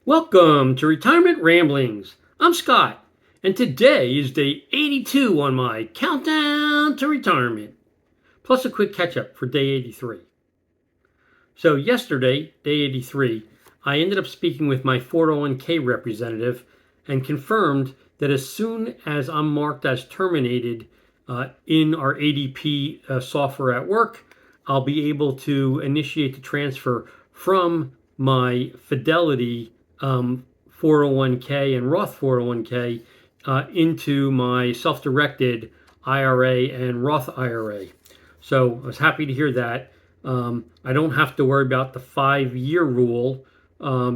Welcome to Retirement Ramblings. I'm Scott, and today is day 82 on my countdown to retirement, plus a quick catch up for day 83. So, yesterday, day 83, I ended up speaking with my 401k representative and confirmed that as soon as I'm marked as terminated in our ADP software at work, I'll be able to initiate the transfer from my Fidelity 401k and Roth 401k into my self-directed IRA and Roth IRA. So I was happy to hear that. I don't have to worry about the 5-year rule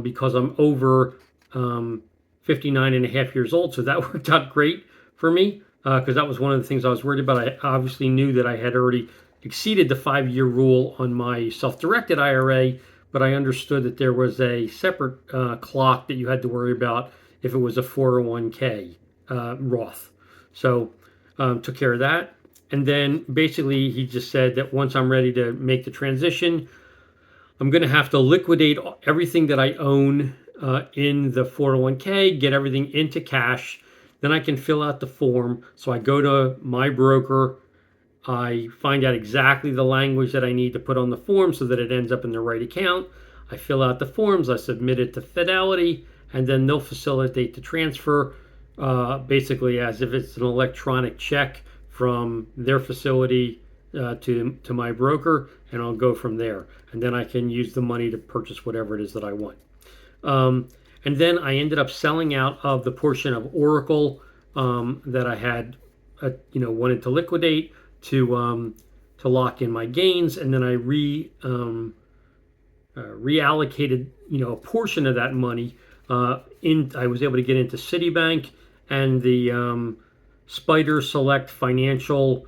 because I'm over 59 and a half years old. So that worked out great for me because that was one of the things I was worried about. I obviously knew that I had already exceeded the 5-year rule on my self-directed IRA, but I understood that there was a separate clock that you had to worry about if it was a 401k Roth. So took care of that. And then basically he just said that once I'm ready to make the transition, I'm going to have to liquidate everything that I own in the 401k, get everything into cash. Then I can fill out the form. So I go to my broker. I find out exactly the language that I need to put on the form so that it ends up in the right account. I fill out the forms, I submit it to Fidelity, and then they'll facilitate the transfer basically as if it's an electronic check from their facility to my broker, and I'll go from there. And then I can use the money to purchase whatever it is that I want. And then I ended up selling out of the portion of Oracle that I had wanted to liquidate to lock in my gains, and then I reallocated a portion of that money I was able to get into Citibank and the Spider Select Financial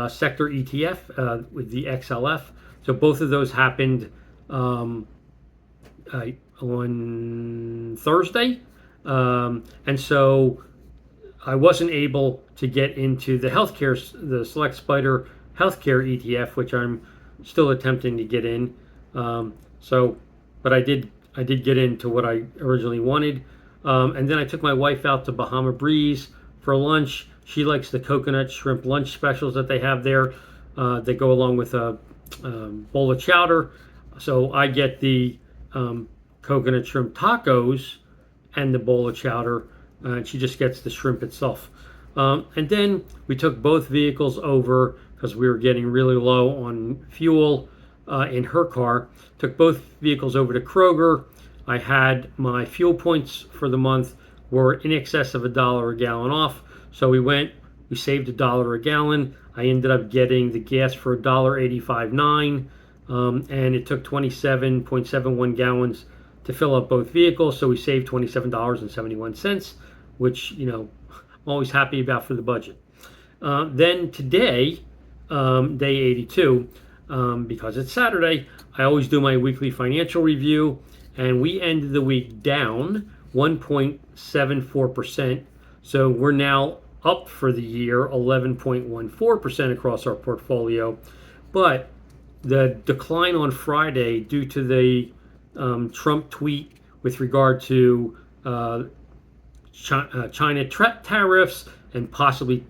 Sector ETF with the XLF. So both of those happened on Thursday, and so I wasn't able to get into the Select Spider healthcare ETF, which I'm still attempting to get in. But I did get into what I originally wanted. And then I took my wife out to Bahama Breeze for lunch. She likes the coconut shrimp lunch specials that they have there. They go along with a bowl of chowder. So I get the coconut shrimp tacos and the bowl of chowder. And she just gets the shrimp itself. And then we took both vehicles over because we were getting really low on fuel in her car. Took both vehicles over to Kroger. I had my fuel points for the month were in excess of $1 a gallon off. So we saved $1 a gallon. I ended up getting the gas for $1.85.9, and it took 27.71 gallons to fill up both vehicles. So we saved $27.71. which, I'm always happy about for the budget. Then today, day 82, because it's Saturday, I always do my weekly financial review, and we ended the week down 1.74%. So we're now up for the year 11.14% across our portfolio. But the decline on Friday due to the Trump tweet with regard to China tariffs and possibly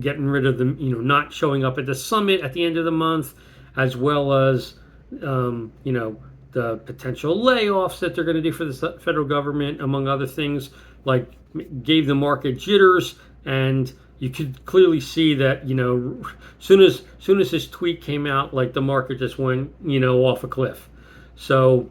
getting rid of them, not showing up at the summit at the end of the month, as well as, the potential layoffs that they're going to do for the federal government, among other things, gave the market jitters. And you could clearly see that, soon as this tweet came out, the market just went, off a cliff. So,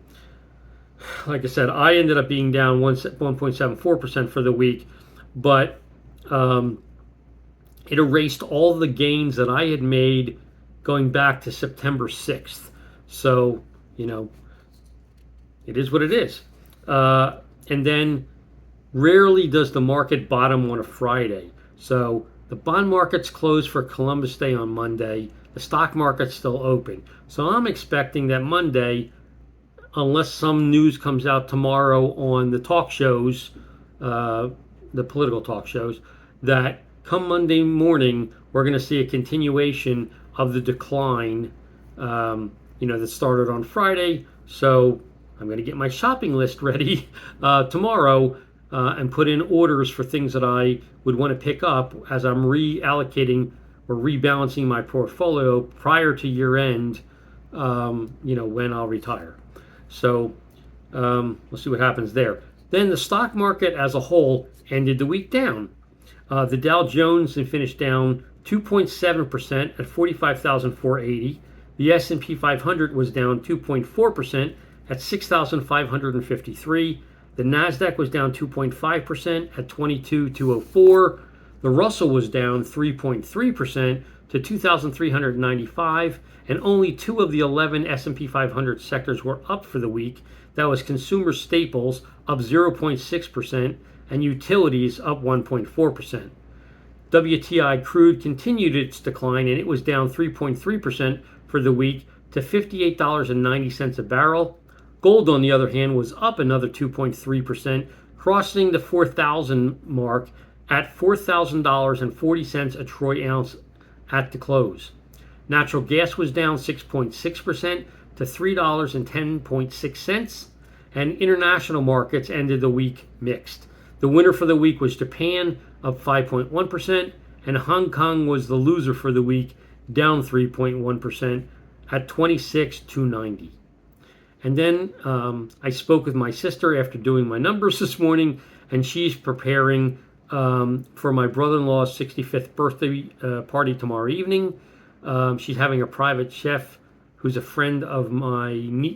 like I said, I ended up being down 1.74% for the week, but it erased all the gains that I had made going back to September 6th. So, it is what it is. And then rarely does the market bottom on a Friday. So the bond market's closed for Columbus Day on Monday. The stock market's still open. So I'm expecting that Monday, unless some news comes out tomorrow on the talk shows, the political talk shows, that come Monday morning, we're going to see a continuation of the decline, that started on Friday. So I'm going to get my shopping list ready tomorrow and put in orders for things that I would want to pick up as I'm reallocating or rebalancing my portfolio prior to year end, when I'll retire. So we'll see what happens there. Then the stock market as a whole ended the week down. The Dow Jones finished down 2.7% at 45,480. The S&P 500 was down 2.4% at 6,553. The Nasdaq was down 2.5% at 22,204. The Russell was down 3.3% to 2,395, and only 2 of the 11 S&P 500 sectors were up for the week. That was consumer staples up 0.6% and utilities up 1.4%. WTI crude continued its decline, and it was down 3.3% for the week to $58.90 a barrel. Gold, on the other hand, was up another 2.3%, crossing the 4,000 mark at $4,000.40 a troy ounce at the close. Natural gas was down 6.6% to $3.10.6, and international markets ended the week mixed. The winner for the week was Japan, up 5.1%, and Hong Kong was the loser for the week, down 3.1% at 26,290. And then I spoke with my sister after doing my numbers this morning, and she's preparing for my brother-in-law's 65th birthday party tomorrow evening. She's having a private chef who's a friend of my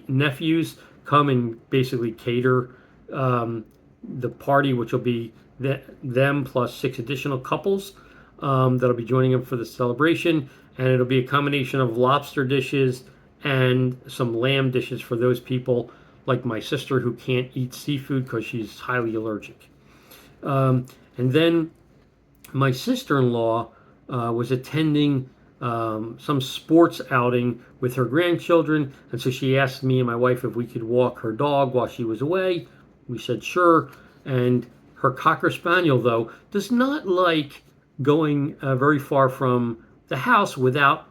nephews come and basically cater the party, which will be them plus 6 additional couples that'll be joining them for the celebration. And it'll be a combination of lobster dishes and some lamb dishes for those people like my sister who can't eat seafood because she's highly allergic. And then my sister-in-law was attending some sports outing with her grandchildren, and so she asked me and my wife if we could walk her dog while she was away. We said sure, and her Cocker Spaniel, though, does not like going very far from the house without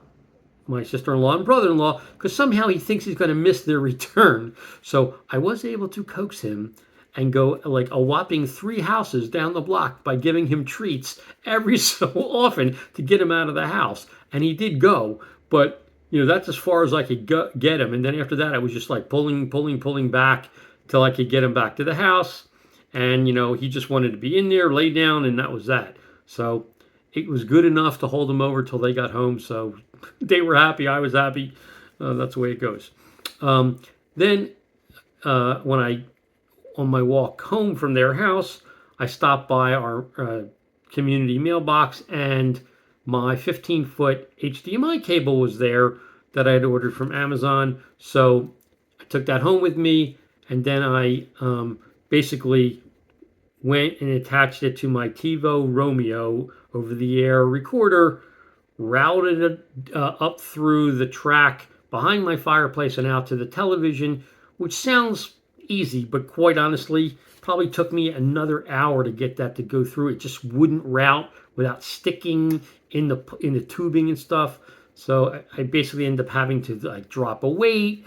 my sister-in-law and brother-in-law, because somehow he thinks he's going to miss their return. So I was able to coax him and go like a whopping 3 houses down the block by giving him treats every so often to get him out of the house. And he did go, but that's as far as I could get him. And then after that, I was just like pulling back till I could get him back to the house. And he just wanted to be in there, lay down, and that was that. So it was good enough to hold him over till they got home. So they were happy, I was happy. That's the way it goes. Then when on my walk home from their house, I stopped by our community mailbox, and my 15-foot HDMI cable was there that I had ordered from Amazon. So I took that home with me, and then I basically went and attached it to my TiVo Romeo over-the-air recorder, routed it up through the track behind my fireplace and out to the television, which sounds easy, but quite honestly, probably took me another hour to get that to go through. It just wouldn't route without sticking in the tubing and stuff. So I basically ended up having to drop a weight,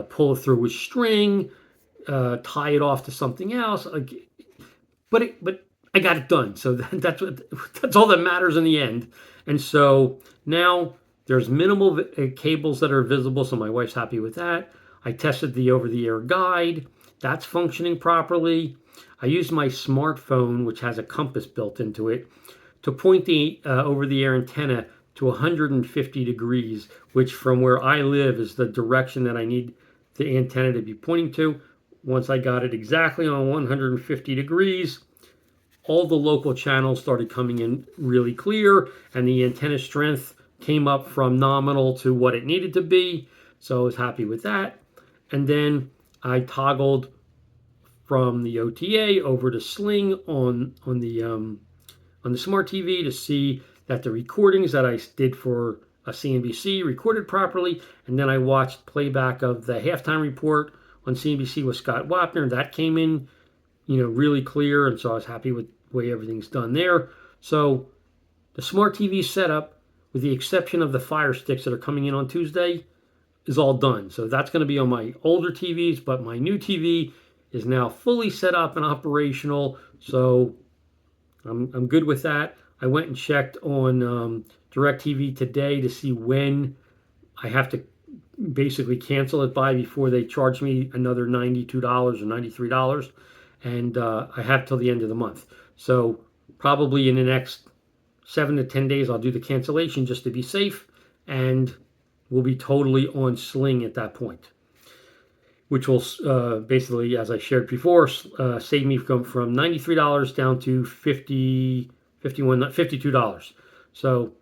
pull it through with string, tie it off to something else. But I got it done. So that's all that matters in the end. And so now there's minimal cables that are visible, so my wife's happy with that. I tested the over-the-air guide. That's functioning properly. I used my smartphone, which has a compass built into it, to point the over-the-air antenna to 150 degrees, which from where I live is the direction that I need the antenna to be pointing to. Once I got it exactly on 150 degrees, all the local channels started coming in really clear, and the antenna strength came up from nominal to what it needed to be. So I was happy with that. And then I toggled from the OTA over to Sling on the smart TV to see that the recordings that I did for a CNBC recorded properly. And then I watched playback of the halftime report on CNBC with Scott Wapner. That came in, really clear. And so I was happy with the way everything's done there. So the smart TV setup, with the exception of the Fire Sticks that are coming in on Tuesday, is all done. So that's going to be on my older TVs, but my new TV is now fully set up and operational. So I'm good with that. I went and checked on DirecTV today to see when I have to basically cancel it by before they charge me another $92 or $93. And I have till the end of the month. So probably in the next 7 to 10 days, I'll do the cancellation just to be safe. And we'll be totally on Sling at that point, which will basically, as I shared before, save me from $93 down to $52. So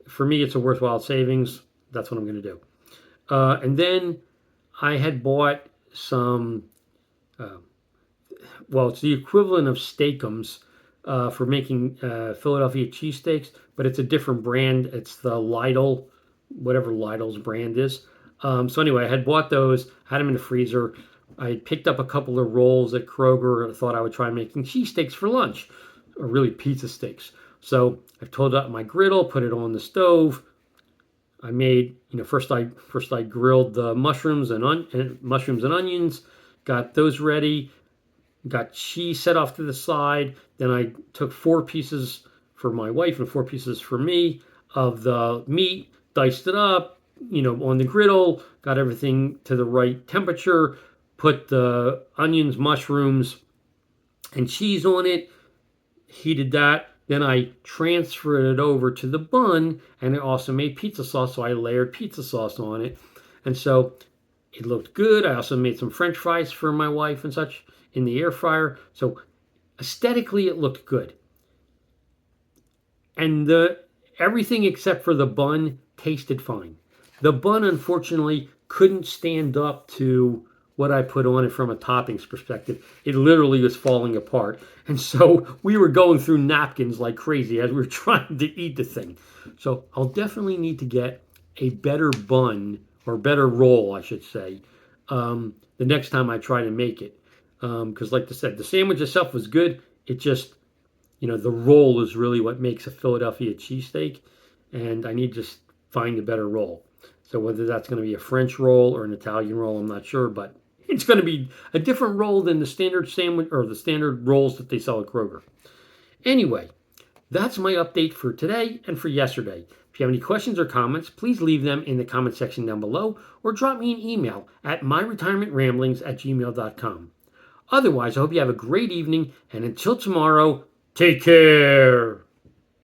for me, it's a worthwhile savings. That's what I'm going to do. And then I had bought some, it's the equivalent of Steakums for making Philadelphia cheesesteaks, but it's a different brand. It's the Lidl, whatever Lidl's brand is. So anyway, I had bought those, had them in the freezer. I picked up a couple of rolls at Kroger. I thought I would try making cheesesteaks for lunch, or really pizza steaks. So I told up my griddle, put it on the stove. I made, first I grilled the mushrooms and onions, got those ready, got cheese set off to the side. Then I took 4 pieces for my wife and 4 pieces for me of the meat, diced it up, on the griddle, got everything to the right temperature, put the onions, mushrooms, and cheese on it, heated that. Then I transferred it over to the bun, and it also made pizza sauce, so I layered pizza sauce on it. And so it looked good. I also made some French fries for my wife and such in the air fryer. So aesthetically, it looked good. And everything except for the bun tasted fine. The bun, unfortunately, couldn't stand up to what I put on it from a toppings perspective. It literally was falling apart. And so we were going through napkins like crazy as we were trying to eat the thing. So I'll definitely need to get a better bun, or better roll, I should say, the next time I try to make it. Because like I said, the sandwich itself was good. It just, the roll is really what makes a Philadelphia cheesesteak. And I need to just find a better roll. So whether that's going to be a French roll or an Italian roll, I'm not sure, but it's going to be a different roll than the standard sandwich or the standard rolls that they sell at Kroger. Anyway, that's my update for today and for yesterday. If you have any questions or comments, please leave them in the comment section down below or drop me an email at myretirementramblings@gmail.com. Otherwise, I hope you have a great evening, and until tomorrow, take care.